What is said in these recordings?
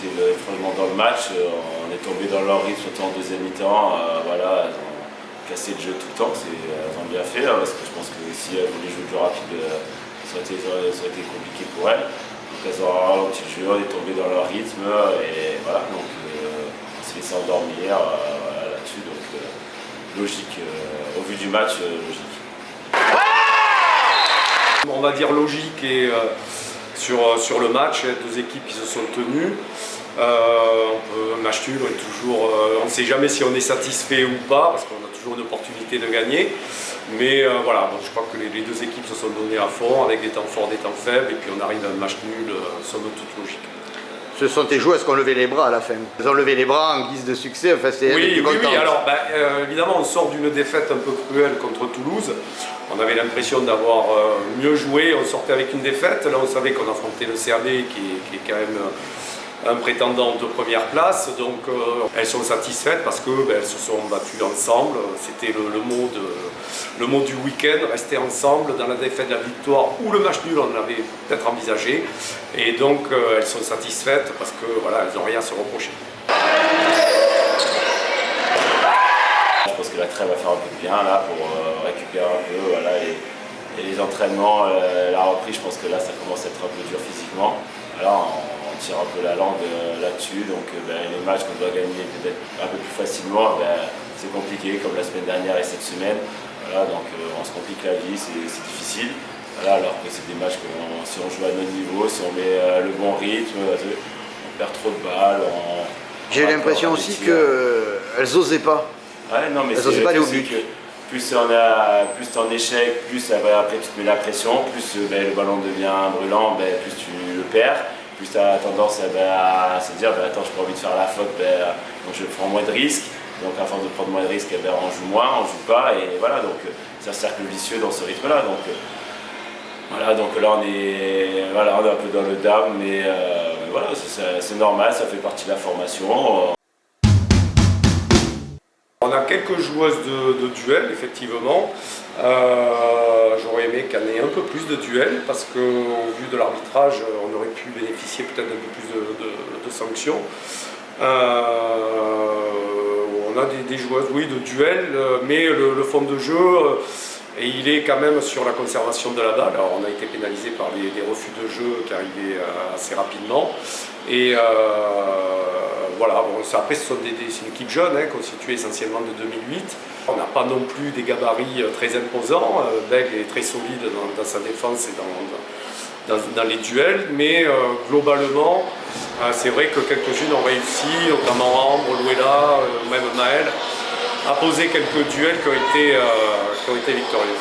été franchement dans le match. On est tombé dans leur rythme, surtout en deuxième mi-temps. Voilà, elles ont cassé le jeu tout le temps, elles ont bien fait, parce que je pense que si elles voulaient jouer le jeu rapide, ça aurait été compliqué pour elles. Donc elles ont ralenti le jeu, on est tombé dans leur rythme, et voilà, donc on s'est laissé endormir là-dessus, donc logique, au vu du match, logique. On va dire logique et sur le match, deux équipes qui se sont tenues. Un match nul, on ne sait jamais si on est satisfait ou pas, parce qu'on a toujours une opportunité de gagner. Mais voilà, je crois que les deux équipes se sont données à fond, avec des temps forts, des temps faibles, et puis on arrive à un match nul, somme toute logique. Ce sont tes joueuses qui ont levé les bras à la fin. Elles ont levé les bras en guise de succès, enfin c'est oui, alors évidemment on sort d'une défaite un peu cruelle contre Toulouse. On avait l'impression d'avoir mieux joué, on sortait avec une défaite. Là on savait qu'on affrontait le CAB qui est quand même un prétendant de première place. Donc elles sont satisfaites parce qu'elles se sont battues ensemble. C'était le mot du week-end, rester ensemble dans la défaite, la victoire ou le match nul, on l'avait peut-être envisagé. Et donc elles sont satisfaites parce que voilà, elles n'ont rien à se reprocher. Je pense que la trêve va faire un peu de bien là pour récupérer un peu, voilà, et les entraînements, la reprise, je pense que là ça commence à être un peu dur physiquement. Alors on tire un peu la langue là-dessus, donc les matchs qu'on doit gagner peut-être un peu plus facilement, c'est compliqué comme la semaine dernière et cette semaine. Voilà, donc on se complique la vie, c'est difficile. Voilà, alors que c'est des matchs que si on joue à notre niveau, si on met le bon rythme, on perd trop de balles. J'ai l'impression aussi qu'elles n'osaient pas. Ouais, non, mais elles n'osaient pas aller au but. Plus t'es en échec, plus après tu te mets la pression, plus le ballon devient brûlant, plus tu le perds, plus tu as tendance à se dire attends, j'ai pas envie de faire la faute, donc je prends moins de risques. Donc à force de prendre moins de risques, on joue moins, on joue pas, et voilà, donc c'est un cercle vicieux dans ce rythme-là. Donc voilà, donc là on est un peu dans le down, mais voilà, c'est normal, ça fait partie de la formation. On a quelques joueuses de duel, effectivement. J'aurais aimé qu'il y en ait un peu plus de duels, parce qu'au vu de l'arbitrage, on aurait pu bénéficier peut-être d'un peu plus de sanctions. On a des joueuses, oui, de duel, mais le fond de jeu, et il est quand même sur la conservation de la balle. Alors on a été pénalisé par des refus de jeu qui arrivaient assez rapidement. Et voilà, après c'est une équipe jeune, constituée essentiellement de 2008. On n'a pas non plus des gabarits très imposants. Bègle est très solide dans sa défense et dans les duels, mais globalement, c'est vrai que quelques-unes ont réussi, notamment Ambre, Louella, même Maëlle, à poser quelques duels qui ont été victorieux.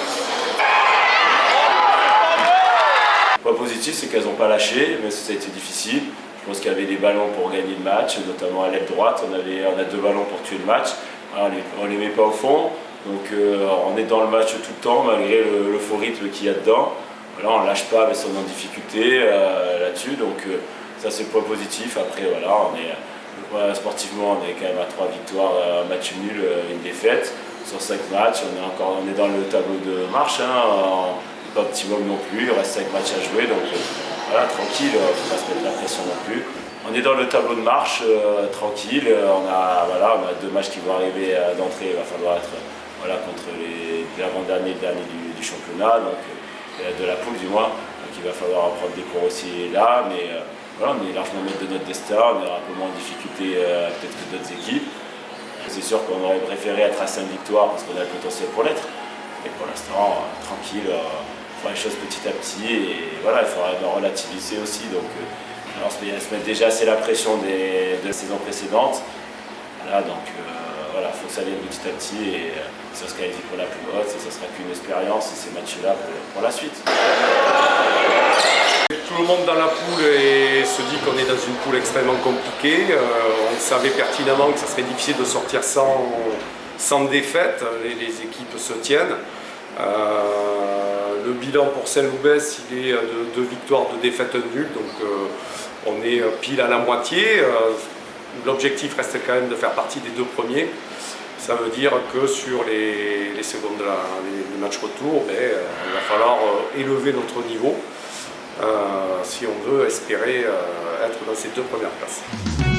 Le point positif, c'est qu'elles n'ont pas lâché, mais ça a été difficile. Je pense qu'il y avait des ballons pour gagner le match, notamment à l'aile droite. On a 2 ballons pour tuer le match. On ne les met pas au fond. Donc on est dans le match tout le temps, malgré le faux rythme qu'il y a dedans. Voilà, on ne lâche pas, mais on est en difficulté là-dessus. Donc ça, c'est le point positif. Après, voilà, sportivement, on est quand même à 3 victoires, un match nul, une défaite. Sur 5 matchs, on est dans le tableau de marche. Pas optimum non plus, il reste 5 matchs à jouer. Donc voilà, tranquille, il ne faut pas se mettre la pression non plus. On est dans le tableau de marche, tranquille. On a 2 matchs qui vont arriver d'entrée. Il va falloir être contre l'avant-dernier du championnat, donc de la poule du moins. Donc il va falloir prendre des cours aussi là. Mais voilà, on est largement maître de notre destin. On est un peu moins en difficulté peut-être que d'autres équipes. C'est sûr qu'on aurait préféré être à 5 victoires parce qu'on a le potentiel pour l'être. Mais pour l'instant, tranquille. On fera les choses petit à petit, et voilà, il faudra relativiser aussi. Donc, on se met déjà assez la pression de la saison précédente. Voilà, donc voilà, il faut que ça vienne petit à petit, et ça se qualifie pour la plus haute, et ça sera qu'une expérience, et ces matchs-là pour la suite. Tout le monde dans la poule se dit qu'on est dans une poule extrêmement compliquée. On savait pertinemment que ça serait difficile de sortir sans défaite. Les équipes se tiennent. Le bilan pour Saint-Loubès, il est de 2 victoires, 2 défaites, 1 nul, donc on est pile à la moitié. L'objectif reste quand même de faire partie des 2 premiers. Ça veut dire que sur les secondes, les matchs retour, il va falloir élever notre niveau. si on veut espérer être dans ces 2 premières places.